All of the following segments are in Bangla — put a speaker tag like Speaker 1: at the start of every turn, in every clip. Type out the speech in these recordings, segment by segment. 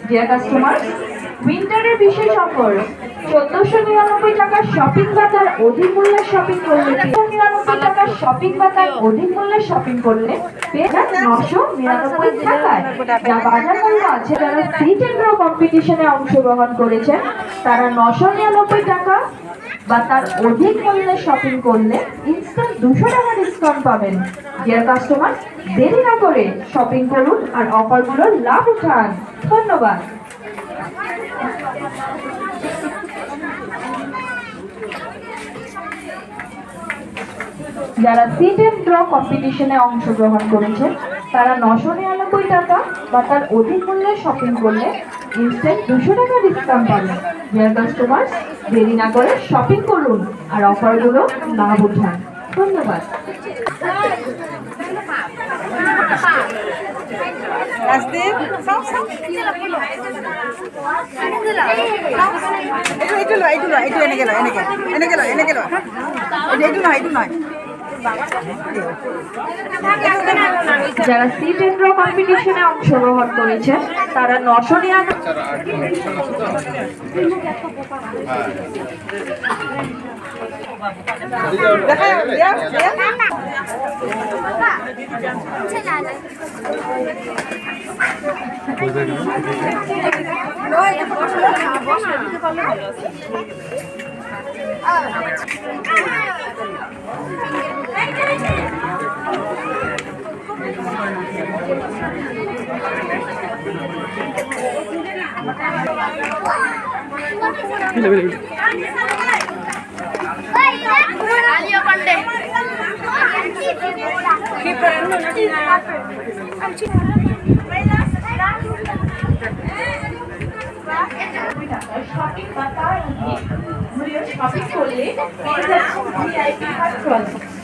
Speaker 1: ডিয়ার কাস্টমার, উইন্টারের বিশেষ অফার 1499 টাকার শপিং বা তার অধিক মূল্যের শপিং করলে 399 টাকার শপিং বা তার অধিক মূল্যের শপিং করলে পেয়ে যান 999 টাকায়। যা বাজার মূল্য আছে, যারা সিট এন্ড ড্র কম্পিটিশনে অংশগ্রহণ করেছেন তারা 999 টাকা বা তার অধিক মূল্যের শপিং করলে ইনস্ট্যান্ট 200 টাকা ডিসকাউন্ট পাবেন। ডিয়ার কাস্টমার, দেরি না করে শপিং করুন আর অফারগুলোর লাভ উঠান। ধন্যবাদ। যারা সিট এন্ড ড্র কম্পিটিশনে অংশগ্রহণ করেছেন তারা 999 টাকা বা তার অধিক মূল্যের শপিং করলে ইনস্ট্যান্ট 200 টাকা ডিসকাউন্ট পাবেন। ডিয়ার কাস্টমার, দেরি না করে শপিং করুন আর অফারগুলো লাভ উঠান। ধন্যবাদ। যারা সিট এন্ড ড্র কম্পিটিশনে অংশগ্রহণ করেছেন তারা 999 টাকা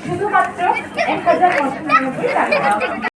Speaker 1: শুধুমাত্র 1999 টাকা।